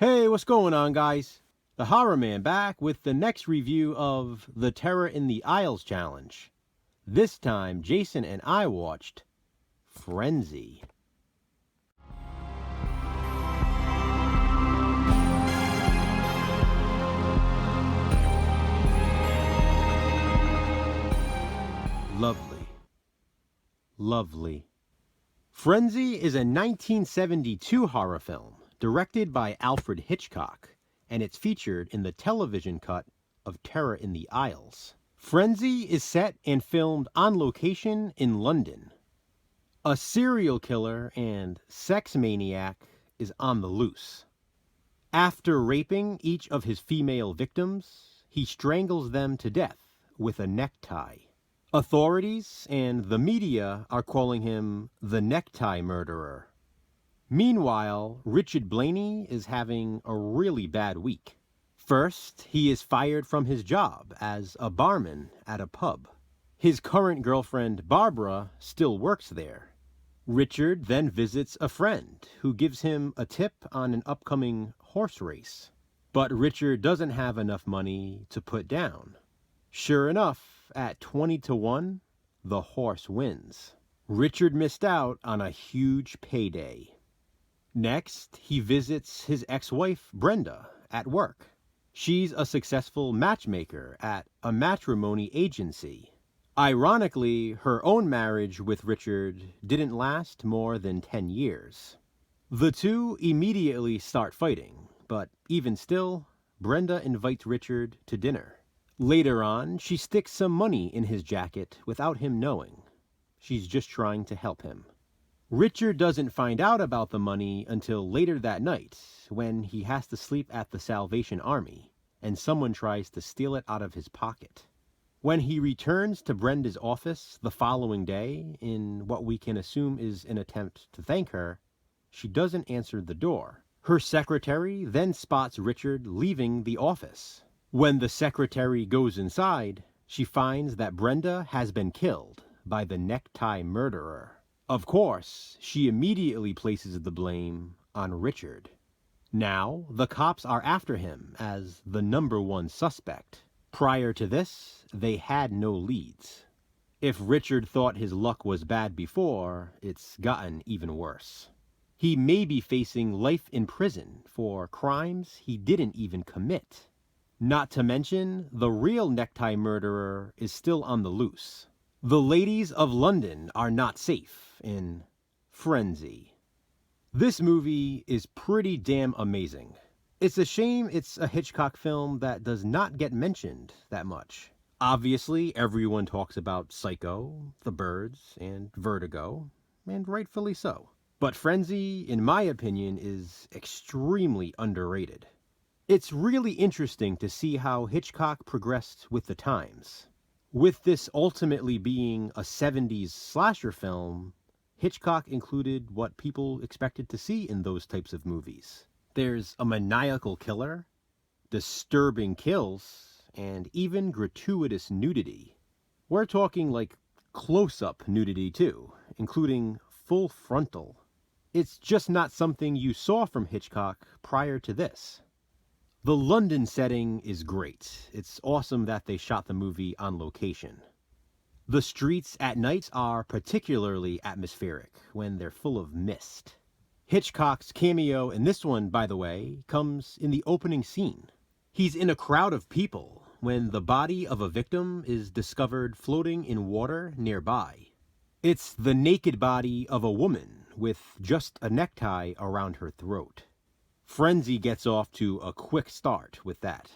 Hey, what's going on, guys? The Horror Man back with the next review of the Terror in the Isles challenge. This time, Jason and I watched Frenzy. Lovely. Lovely. Frenzy is a 1972 horror film directed by Alfred Hitchcock, and it's featured in the television cut of Terror in the Isles. Frenzy is set and filmed on location in London. A serial killer and sex maniac is on the loose. After raping each of his female victims, he strangles them to death with a necktie. Authorities and the media are calling him the necktie murderer. Meanwhile, Richard Blaney is having a really bad week. First, he is fired from his job as a barman at a pub. His current girlfriend, Barbara, still works there. Richard then visits a friend who gives him a tip on an upcoming horse race. But Richard doesn't have enough money to put down. Sure enough, at 20-1, the horse wins. Richard missed out on a huge payday. Next, he visits his ex-wife, Brenda, at work. She's a successful matchmaker at a matrimony agency. Ironically, her own marriage with Richard didn't last more than 10 years. The two immediately start fighting, but even still, Brenda invites Richard to dinner. Later on, she sticks some money in his jacket without him knowing. She's just trying to help him. Richard doesn't find out about the money until later that night, when he has to sleep at the Salvation Army, and someone tries to steal it out of his pocket. When he returns to Brenda's office the following day, in what we can assume is an attempt to thank her, she doesn't answer the door. Her secretary then spots Richard leaving the office. When the secretary goes inside, she finds that Brenda has been killed by the necktie murderer. Of course, she immediately places the blame on Richard. Now, the cops are after him as the #1 suspect. Prior to this, they had no leads. If Richard thought his luck was bad before, it's gotten even worse. He may be facing life in prison for crimes he didn't even commit. Not to mention, the real necktie murderer is still on the loose. The ladies of London are not safe in Frenzy. This movie is pretty damn amazing. It's a shame it's a Hitchcock film that does not get mentioned that much. Obviously, everyone talks about Psycho, The Birds, and Vertigo, and rightfully so. But Frenzy, in my opinion, is extremely underrated. It's really interesting to see how Hitchcock progressed with the times. With this ultimately being a 70s slasher film, Hitchcock included what people expected to see in those types of movies. There's a maniacal killer, disturbing kills, and even gratuitous nudity. We're talking like close-up nudity too, including full frontal. It's just not something you saw from Hitchcock prior to this. The London setting is great. It's awesome that they shot the movie on location. The streets at night are particularly atmospheric when they're full of mist. Hitchcock's cameo in this one, by the way, comes in the opening scene. He's in a crowd of people when the body of a victim is discovered floating in water nearby. It's the naked body of a woman with just a necktie around her throat. Frenzy gets off to a quick start with that.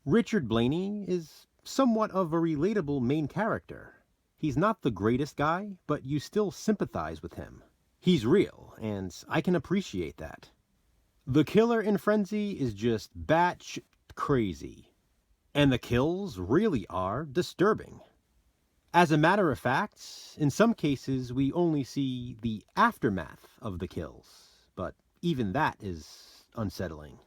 Richard Blaney is somewhat of a relatable main character. He's not the greatest guy, but you still sympathize with him. He's real, and I can appreciate that. The killer in Frenzy is just batshit crazy, and the kills really are disturbing. As a matter of fact, in some cases we only see the aftermath of the kills, but even that is unsettling.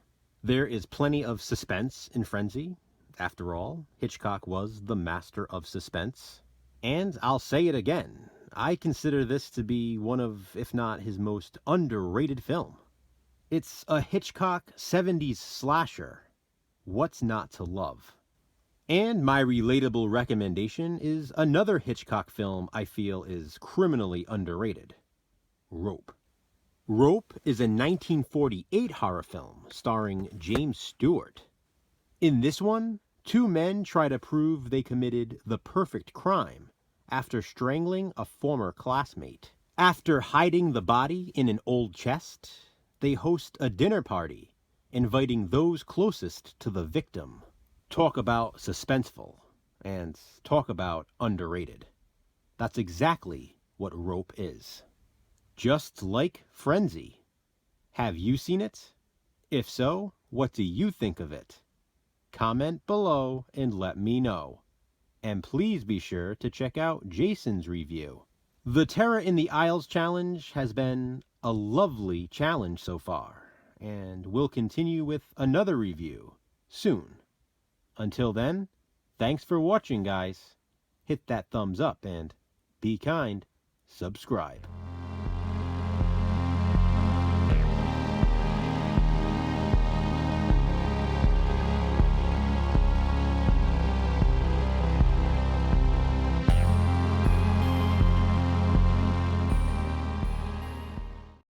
There is plenty of suspense in Frenzy. After all, Hitchcock was the master of suspense. And I'll say it again, I consider this to be one of, if not his most underrated film. It's a Hitchcock 70s slasher. What's not to love? And my relatable recommendation is another Hitchcock film I feel is criminally underrated. Rope. Rope is a 1948 horror film starring James Stewart. In this one, two men try to prove they committed the perfect crime after strangling a former classmate. After hiding the body in an old chest, they host a dinner party, inviting those closest to the victim. Talk about suspenseful, and talk about underrated. That's exactly what Rope is. Just like Frenzy. Have you seen it? If so, what do you think of it? Comment below and let me know. And please be sure to check out Jason's review. The Terror in the Aisles challenge has been a lovely challenge so far, and we'll continue with another review soon. Until then, thanks for watching, guys. Hit that thumbs up and be kind, subscribe.